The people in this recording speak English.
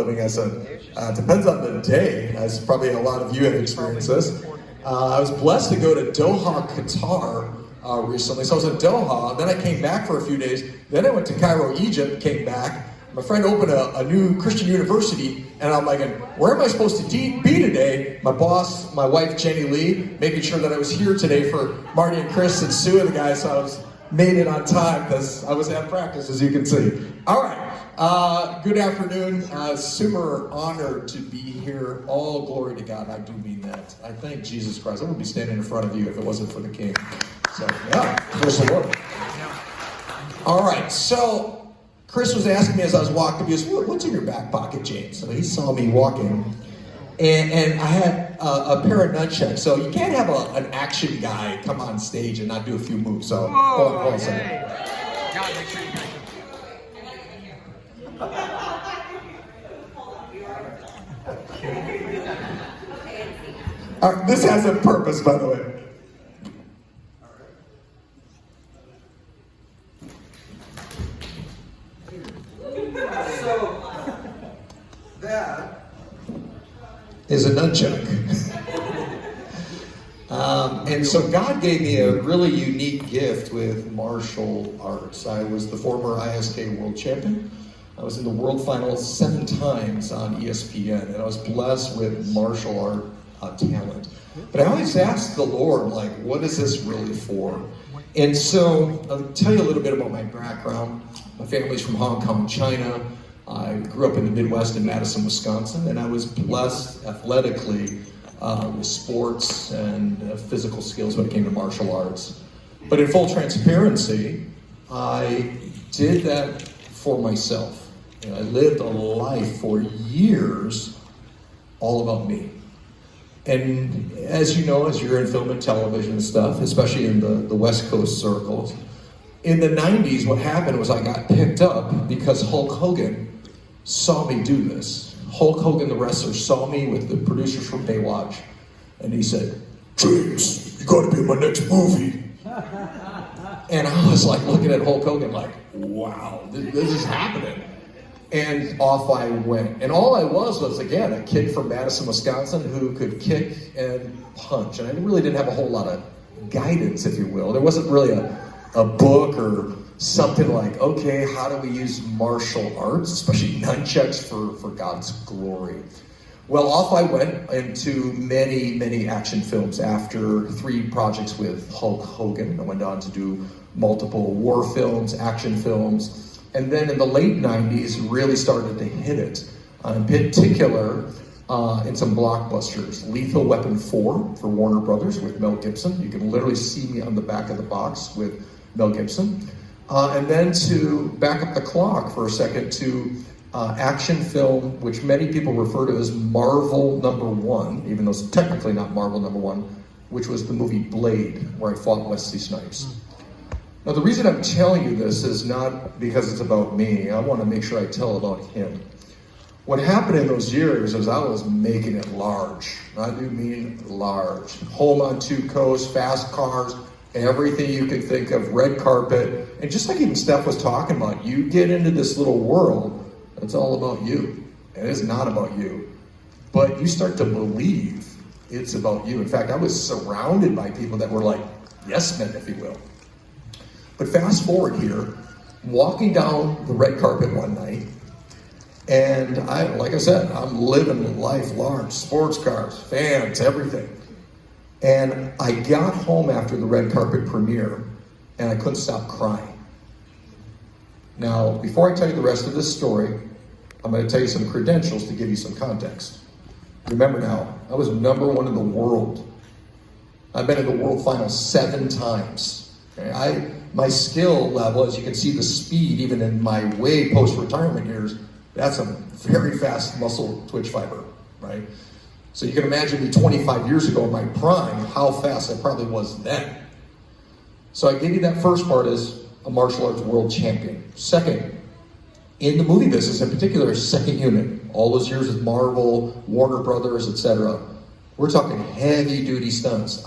living as depends on the day, as probably a lot of you have experienced this. I was blessed to go to Doha, Qatar recently. So I was in Doha, then I came back for a few days, then I went to Cairo, Egypt, came back. My friend opened a new Christian university, and I'm like, where am I supposed to be today? My boss, my wife, Jenny Lee, making sure that I was here today for Marty and Chris and Sue and the guys, so I made it on time because I was at practice, as you can see. All right, good afternoon. Super honored to be here. All glory to God. I do mean that. I thank Jesus Christ. I wouldn't be standing in front of you if it wasn't for the King. So, yeah, praise the Lord. All right, so Chris was asking me as I was walking, he goes, what's in your back pocket, James? So he saw me walking, and I had a pair of nunchucks. So you can't have an action guy come on stage and not do a few moves. So hold on a second. All right, this has a purpose, by the way. So, that is a nunchuck. And so God gave me a really unique gift with martial arts. I was the former ISK world champion. I was in the world finals 7 times on ESPN, and I was blessed with martial art talent. But I always asked the Lord, like, what is this really for? And so I'll tell you a little bit about my background. My family's from Hong Kong, China. I grew up in the Midwest in Madison, Wisconsin, and I was blessed athletically with sports and physical skills when it came to martial arts. But in full transparency, I did that for myself. You know, I lived a life for years all about me. And as you know, as you're in film and television and stuff, especially in the West Coast circles, in the 90s, what happened was I got picked up because Hulk Hogan saw me do this. Hulk Hogan, the wrestler, saw me with the producers from Baywatch, and he said, James, you gotta be in my next movie. And I was like looking at Hulk Hogan like, wow, this is happening. And off I went. And all I was again, a kid from Madison, Wisconsin who could kick and punch. And I really didn't have a whole lot of guidance, if you will. There wasn't really a book or something like, okay, how do we use martial arts, especially nunchucks for God's glory? Well, off I went into many, many action films after 3 projects with Hulk Hogan. I went on to do multiple war films, action films, and then in the late 90s, really started to hit it. In particular, in some blockbusters. Lethal Weapon 4 for Warner Brothers with Mel Gibson. You can literally see me on the back of the box with Mel Gibson. And then to back up the clock for a second to action film, which many people refer to as Marvel #1, even though it's technically not Marvel #1, which was the movie Blade, where I fought Wesley Snipes. Now the reason I'm telling you this is not because it's about me. I want to make sure I tell about him. What happened in those years is I was making it large. I do mean large. Home on 2 coasts, fast cars, everything you could think of, red carpet. And just like even Steph was talking about, you get into this little world, it's all about you. And it's not about you. But you start to believe it's about you. In fact, I was surrounded by people that were like yes men, if you will. But fast forward here, walking down the red carpet one night, and like I said, I'm living life large, sports cars, fans, everything. And I got home after the red carpet premiere, and I couldn't stop crying. Now, before I tell you the rest of this story, I'm going to tell you some credentials to give you some context. Remember now, I was #1 in the world. I've been in the world finals 7 times. Okay? My skill level, as you can see the speed, even in my way post-retirement years, that's a very fast muscle twitch fiber, right? So you can imagine me 25 years ago in my prime, how fast I probably was then. So I gave you that first part as a martial arts world champion. Second, in the movie business in particular, second unit, all those years with Marvel, Warner Brothers, etc. We're talking heavy duty stunts.